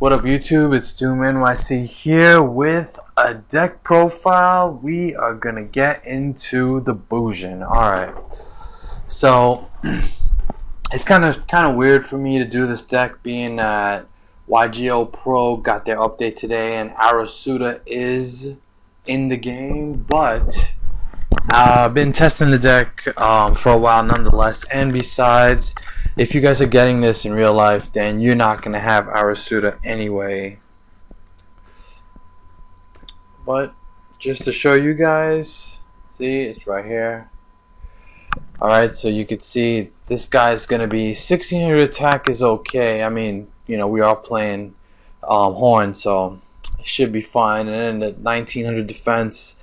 What up YouTube, it's Doomnyc here with a deck profile. We are going to get into the Bujin. Alright, so it's kind of weird for me to do this deck being that YGO Pro got their update today and Arasuda is in the game, but I've been testing the deck for a while nonetheless, and besides, if you guys are getting this in real life, then you're not going to have Arasuda anyway. But just to show you guys, see, it's right here. Alright, so you could see this guy's going to be 1600 attack is okay. I mean, you know, we are playing Horn, so it should be fine. And then the 1900 defense,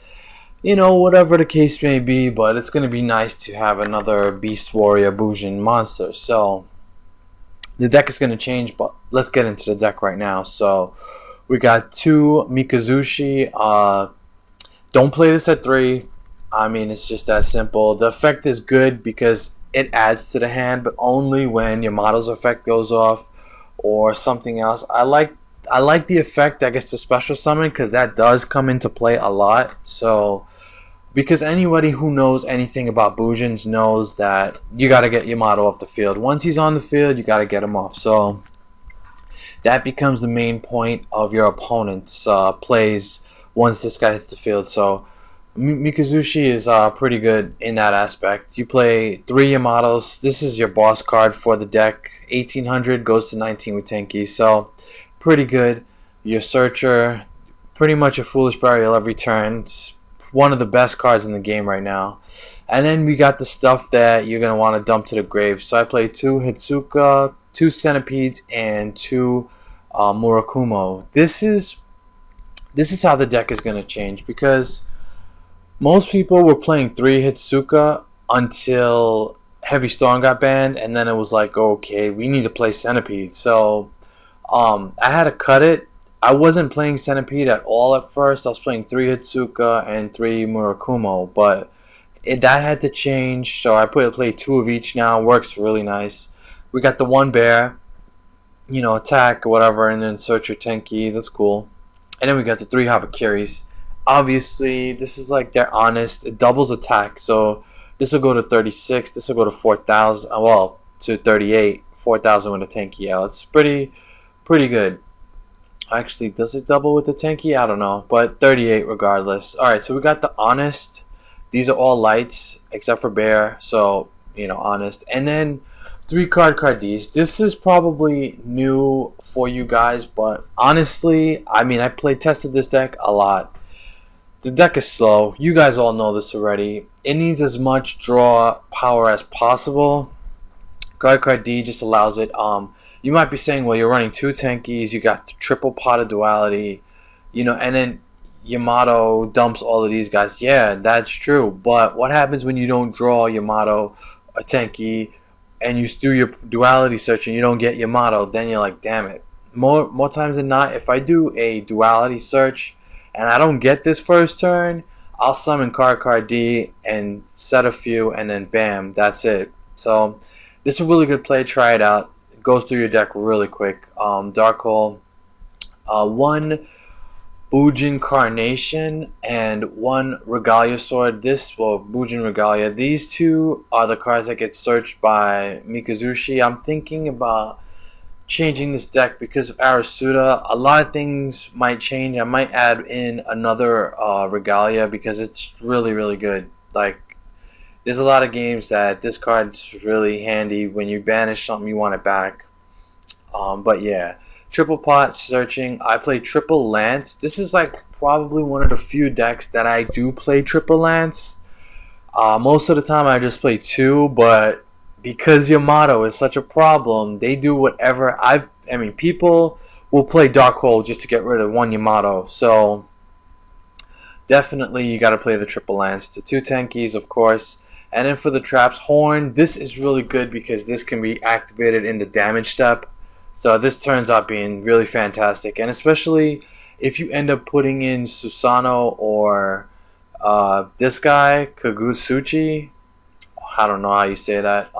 you know, whatever the case may be, but it's going to be nice to have another Beast Warrior Bujin monster. So the deck is going to change, but let's get into the deck right now. So we got two Mikazushi. Don't play this at 3. I mean, it's just that simple. The effect is good because it adds to the hand, but only when your model's effect goes off or something else. I like the effect that gets the special summon because that does come into play a lot. So, because anybody who knows anything about Bujins knows that you got to get your model off the field. Once he's on the field, you got to get him off. So, that becomes the main point of your opponent's plays once this guy hits the field. So, Mikazushi is pretty good in that aspect. You play 3 Yamatos. This is your boss card for the deck. 1800 goes to 19 with Tenki. So, pretty good. Your Searcher, pretty much a Foolish Burial every turn. It's one of the best cards in the game right now. And then we got the stuff that you're going to want to dump to the grave. So I play 2 Hitsuka, 2 Centipedes, and 2 Murakumo. This is how the deck is going to change, because most people were playing 3 Hitsuka until Heavy Storm got banned, and then it was like, okay, we need to play Centipede. So I had to cut it. I wasn't playing Centipede at all at first. I was playing 3 Hitsuka and 3 Murakumo, but that had to change. So I play 2 of each now. Works really nice. We got the 1 bear, you know, attack or whatever, and then search your Tenki. That's cool. And then we got the 3 Habakiris. Obviously, this is like they're honest. It doubles attack. So this will go to 36. This will go to 4,000. Well, to 38. 4,000 with a Tenki out. It's pretty good. Actually, does it double with the Tenki? I don't know, but 38 regardless. Alright, so we got the honest. These are all lights except for bear, so, you know, honest. And then 3 Cardies. This is probably new for you guys, but honestly, I mean, I tested this deck a lot. The deck is slow. You guys all know this already. It needs as much draw power as possible. Card D just allows it. You might be saying, well, you're running 2 Tenkis, you got the triple pot of duality, you know, and then Yamato dumps all of these guys. Yeah, that's true. But what happens when you don't draw Yamato, a Tenki, and you do your duality search and you don't get Yamato? Then you're like, damn it. More times than not, if I do a duality search and I don't get this first turn, I'll summon Card D and set a few, and then bam, that's it. So this is a really good play. Try it out. It goes through your deck really quick. Dark Hole, 1 Bujin Carnation, and 1 Regalia Sword. Bujin Regalia. These 2 are the cards that get searched by Mikazushi. I'm thinking about changing this deck because of Arasuda. A lot of things might change. I might add in another Regalia because it's really good. Like, there's a lot of games that this card's really handy when you banish something you want it back. But yeah, triple pot searching. I play triple lance. This is like probably one of the few decks that I do play triple lance. Most of the time I just play 2, but because Yamato is such a problem, they do whatever. I mean, people will play Dark Hole just to get rid of 1 Yamato. So definitely you got to play the triple lance. The 2 Tenkis, of course. And then for the traps, Horn, this is really good because this can be activated in the damage step. So this turns out being really fantastic. And especially if you end up putting in Susano or this guy, Kagusuchi. I don't know how you say that.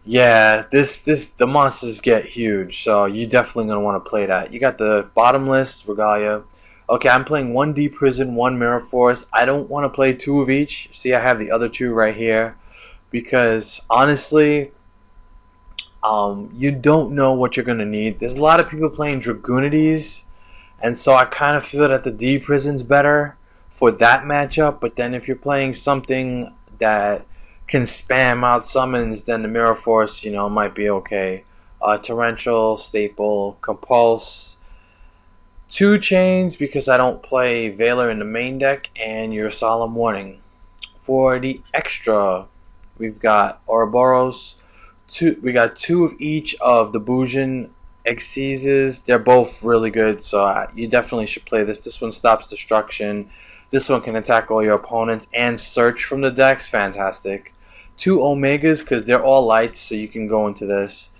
Yeah, the monsters get huge, so you're definitely gonna want to play that. You got the bottom list, Regalia. Okay, I'm playing one D Prison, one Mirror Force. I don't want to play two of each. See, I have the other two right here because honestly, you don't know what you're gonna need. There's a lot of people playing Dragoonides, and so I kind of feel that the D Prison's better for that matchup. But then if you're playing something that can spam out summons, then the Mirror Force, might be okay. Torrential, Staple, Compulse, two chains because I don't play Veiler in the main deck, and your Solemn Warning. For the extra, we've got Ouroboros. We got two of each of the Bujin Exceases. They're both really good, so you definitely should play this. This one stops destruction. This one can attack all your opponents and search from the decks. Fantastic. Two Omegas because they're all lights, so you can go into this.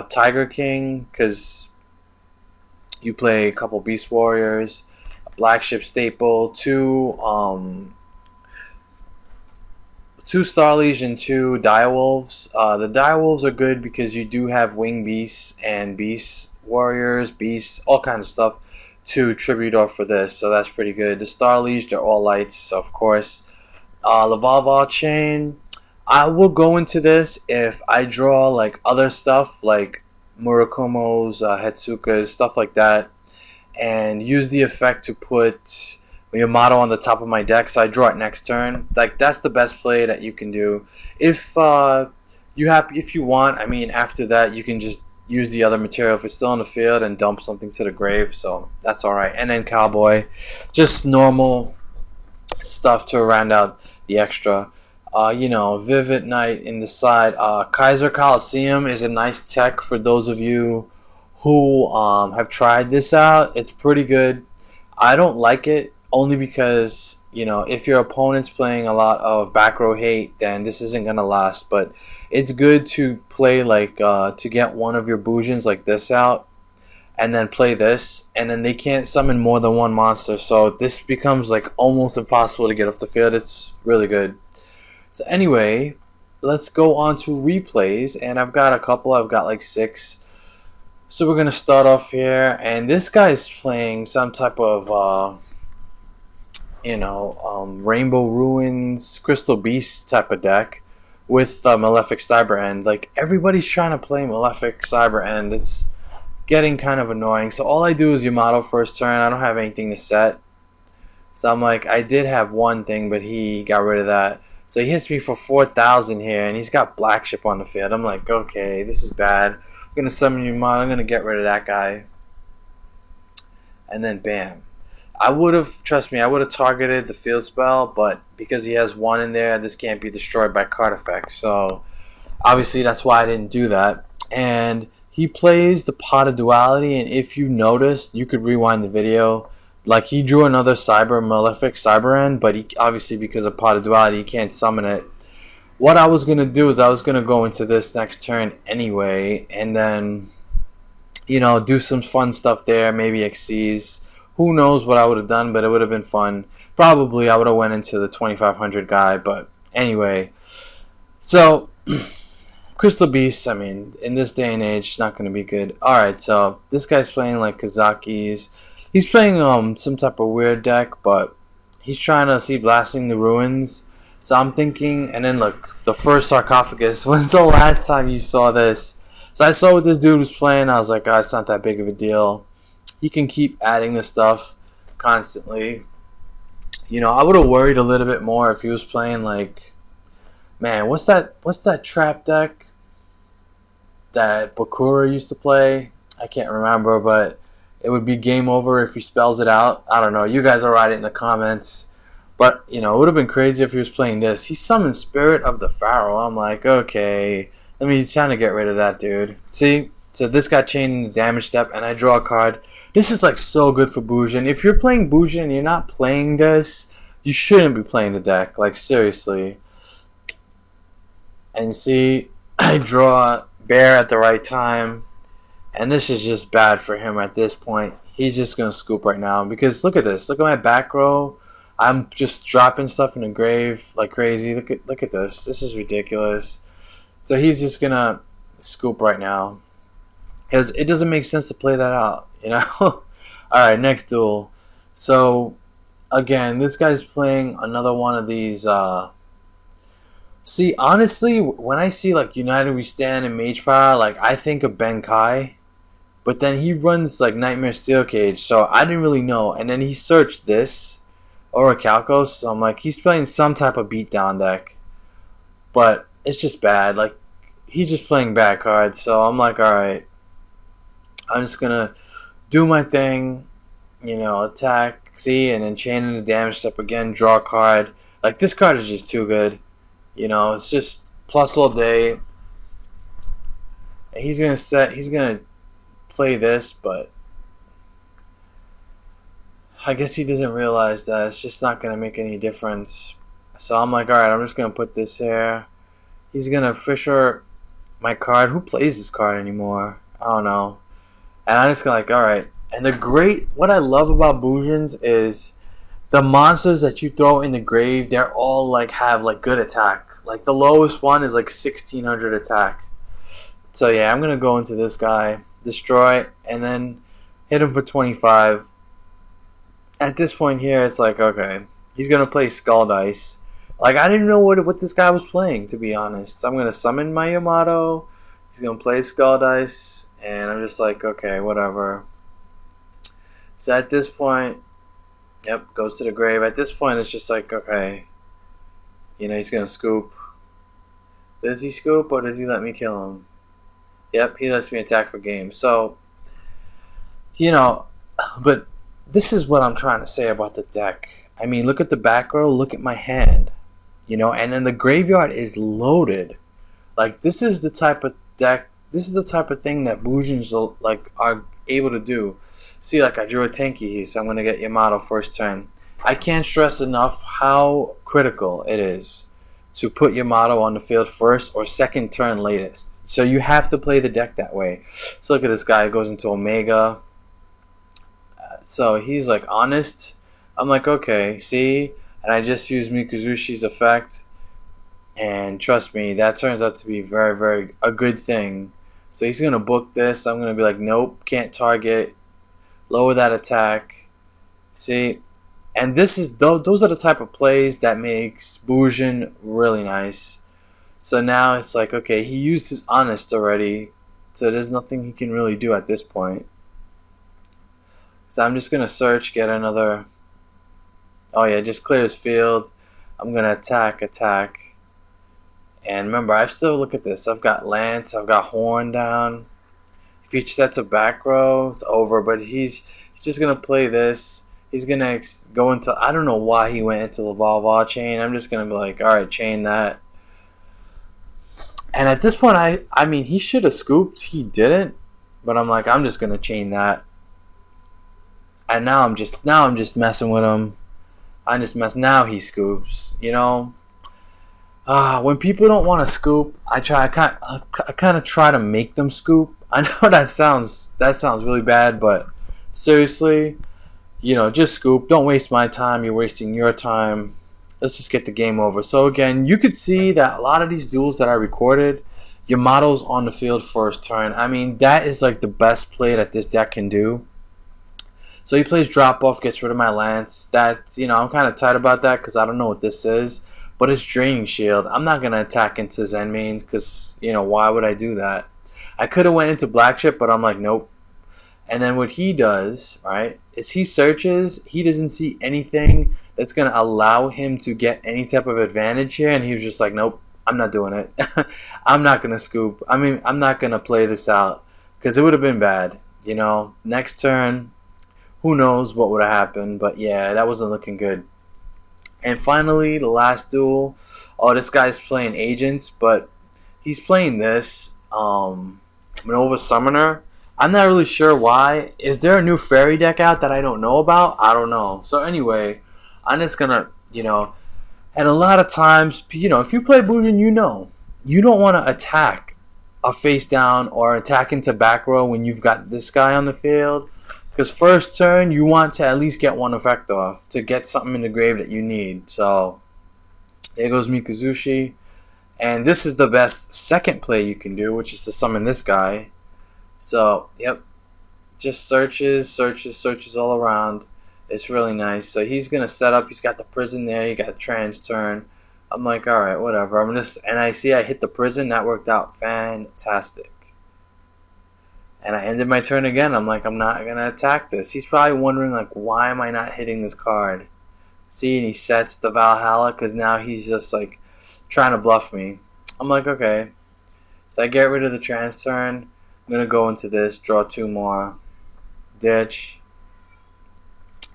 Tiger King because you play a couple Beast Warriors. Black Ship Staple. Two Starliege and two Direwolves. The Direwolves are good because you do have Wing Beasts and Beast Warriors, Beasts, all kind of stuff to tribute off for this, so that's pretty good. The Starliege, they're all lights, so of course. Lavalval Chain. I will go into this if I draw like other stuff like Murakumo's, Hetsuka's, stuff like that, and use the effect to put your motto on the top of my deck, so I draw it next turn. Like that's the best play that you can do. If you want, I mean, after that you can just use the other material if it's still in the field and dump something to the grave. So that's all right. And then Cowboy, just normal stuff to round out the extra. Vivid Knight in the side. Kaiser Coliseum is a nice tech for those of you who have tried this out. It's pretty good. I don't like it only because, if your opponent's playing a lot of back row hate, then this isn't going to last. But it's good to play to get one of your Bujins like this out and then play this. And then they can't summon more than one monster. So this becomes like almost impossible to get off the field. It's really good. So anyway, let's go on to replays. And I've got a couple. I've got like 6. So we're going to start off here. And this guy's playing some type of... Rainbow Ruins, Crystal Beast type of deck with Malefic Cyber End. Like, everybody's trying to play Malefic Cyber End. It's getting kind of annoying. So all I do is Yamato first turn. I don't have anything to set. So I'm like, I did have one thing, but he got rid of that. So he hits me for 4,000 here, and he's got Black Ship on the field. I'm like, okay, this is bad. I'm going to summon Yamato. I'm going to get rid of that guy. And then bam. I would have targeted the field spell, but because he has one in there, this can't be destroyed by card effect. So obviously that's why I didn't do that. And he plays the Pot of Duality, and if you noticed, you could rewind the video. Like, he drew another Malefic Cyber End, but he obviously, because of Pot of Duality, he can't summon it. What I was gonna do is I was gonna go into this next turn anyway, and then do some fun stuff there, maybe Xyz. Who knows what I would have done, but it would have been fun. Probably I would have went into the 2500 guy, but anyway. So, Crystal Beast, I mean, in this day and age, it's not going to be good. Alright, so this guy's playing like Kazaki's. He's playing some type of weird deck, but he's trying to see Blasting the Ruins. So I'm thinking, and then look, the first Sarcophagus. When's the last time you saw this? So I saw what this dude was playing. I was like, oh, it's not that big of a deal. He can keep adding this stuff constantly. I would have worried a little bit more if he was playing like, man, what's that trap deck that Bakura used to play? I can't remember, but it would be game over if he spells it out. I don't know. You guys will write it in the comments. But, it would have been crazy if he was playing this. He summoned Spirit of the Pharaoh. I'm like, okay, let me try to get rid of that dude. See? So this got chained in the damage step, and I draw a card. This is like so good for Bujin. If you're playing Bujin and you're not playing this, you shouldn't be playing the deck. Like, seriously. And see, I draw Bear at the right time. And this is just bad for him at this point. He's just going to scoop right now. Because look at this. Look at my back row. I'm just dropping stuff in the grave like crazy. Look at this. This is ridiculous. So he's just gonna scoop right now. Because it doesn't make sense to play that out, you know? Alright, next duel. So, again, this guy's playing another one of these, See, honestly, when I see, like, United We Stand and Mage Power, like, I think of Ben Kai. But then he runs, like, Nightmare Steel Cage, so I didn't really know. And then he searched this, Orichalcos, so I'm like, he's playing some type of beatdown deck. But it's just bad, like, he's just playing bad cards, so I'm like, alright. I'm just gonna do my thing, you know, attack, see, and then chain in the damage step again, draw a card. Like, this card is just too good. You know, it's just plus all day. And he's gonna play this, but I guess he doesn't realize that it's just not gonna make any difference. So I'm like, alright, I'm just gonna put this here. He's gonna Fisher my card. Who plays this card anymore? I don't know. And I'm just like, alright. And what I love about Bujins is the monsters that you throw in the grave, they're all like have like good attack. Like the lowest one is like 1600 attack. So yeah, I'm gonna go into this guy, destroy, and then hit him for 25. At this point here, it's like, okay, he's gonna play Skull Dice. Like, I didn't know what this guy was playing, to be honest. I'm gonna summon my Yamato. He's gonna play Skull Dice, and I'm just like, okay, whatever. So at this point, yep, goes to the grave. At this point, it's just like, okay, you know, he's gonna scoop. Does he scoop or does he let me kill him? Yep, he lets me attack for game. So, you know, but this is what I'm trying to say about the deck. I mean, look at the back row, look at my hand, you know, and then the graveyard is loaded. Like, this is the type of deck, this is the type of thing that Bujins like are able to do. See, like, I drew a Tenki here, so I'm going to get Yamato first turn. I can't stress enough how critical it is to put Yamato on the field first or second turn latest. So you have to play the deck that way. So look at this guy, goes into Omega. So he's like, honest. I'm like, okay, see? And I just used Mikuzushi's effect. And trust me, that turns out to be very, very a good thing. So he's going to book this. I'm going to be like, nope, can't target. Lower that attack. See? And this is those are the type of plays that makes Bujin really nice. So now it's like, okay, he used his honest already. So there's nothing he can really do at this point. So I'm just going to search, get another... Oh yeah, just clear his field. I'm going to attack. And remember, I still look at this. I've got Lance, I've got Horn down. If he sets a back row, it's over. But he's just going to play this. He's going to go into... I don't know why he went into the Volvar chain. I'm just going to be like, alright, chain that. And at this point, I mean, he should have scooped. He didn't. But I'm like, I'm just going to chain that. And now I'm just messing with him. Now he scoops, you know. When people don't want to scoop, I kind of try to make them scoop. I know that sounds really bad, but seriously, you know, just scoop. Don't waste my time. You're wasting your time. Let's just get the game over. So again, you could see that a lot of these duels that I recorded, Yamato's on the field first turn. I mean, that is like the best play that this deck can do. So he plays drop off, gets rid of my Lance. That, you know, I'm kind of tight about that because I don't know what this is. But it's Draining Shield. I'm not going to attack into Zen mains because, you know, why would I do that? I could have went into Black Chip, but I'm like, nope. And then what he does, right, is he searches. He doesn't see anything that's going to allow him to get any type of advantage here. And he was just like, nope, I'm not doing it. I'm not going to scoop. I mean, I'm not going to play this out because it would have been bad. You know, next turn, who knows what would have happened. But yeah, that wasn't looking good. And finally, the last duel. Oh, this guy's playing Agents, but he's playing this Nova Summoner. I'm not really sure why. Is there a new fairy deck out that I don't know about? I don't know. So anyway, I'm just gonna, you know, and a lot of times, you know, if you play Bujin, you know, you don't want to attack a face down or attack into back row when you've got this guy on the field. Because first turn, you want to at least get one effect off to get something in the grave that you need. So, there goes Mikuzushi. And this is the best second play you can do, which is to summon this guy. So, yep. Just searches all around. It's really nice. So he's going to set up. He's got the prison there. You got trans turn. I'm like, alright, whatever. And I see I hit the prison. That worked out fantastic. And I ended my turn again. I'm like, I'm not going to attack this. He's probably wondering, like, why am I not hitting this card? See, and he sets the Valhalla because now he's just, like, trying to bluff me. I'm like, okay. So I get rid of the trans turn. I'm going to go into this, draw 2 more. Ditch.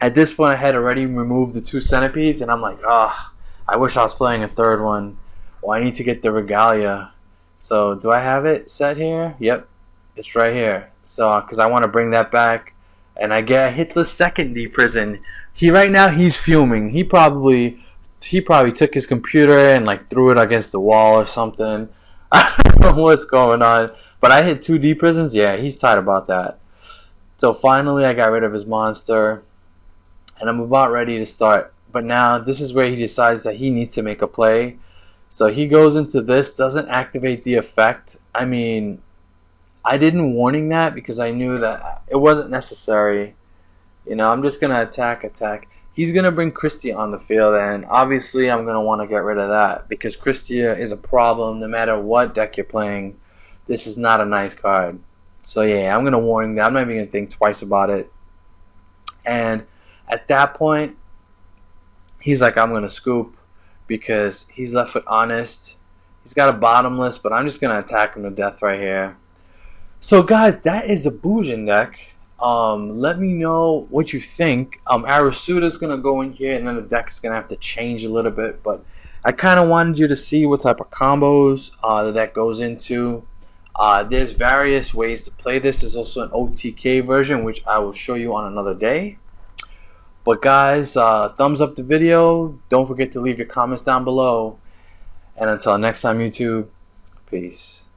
At this point, I had already removed the 2 centipedes, and I'm like, oh, I wish I was playing a third one. Well, I need to get the Regalia. So, do I have it set here? Yep. It's right here. So, because I want to bring that back, and I hit the second D prison. Right now he's fuming. He probably took his computer and like threw it against the wall or something. I don't know what's going on, but I hit 2 D prisons. Yeah, he's tight about that. So finally, I got rid of his monster, and I'm about ready to start. But now this is where he decides that he needs to make a play. So he goes into this, doesn't activate the effect. I mean, I didn't warning that because I knew that it wasn't necessary. You know, I'm just going to attack. He's going to bring Christia on the field, and obviously I'm going to want to get rid of that because Christia is a problem no matter what deck you're playing. This is not a nice card. So yeah, I'm going to warn that. I'm not even going to think twice about it. And at that point, he's like, I'm going to scoop because he's left with Honest. He's got a bottomless, but I'm just going to attack him to death right here. So guys, that is the Bujin deck. Let me know what you think. Arasuda is going to go in here, and then the deck is going to have to change a little bit. But I kind of wanted you to see what type of combos the deck goes into. There's various ways to play this. There's also an OTK version, which I will show you on another day. But guys, thumbs up the video. Don't forget to leave your comments down below. And until next time, YouTube, peace.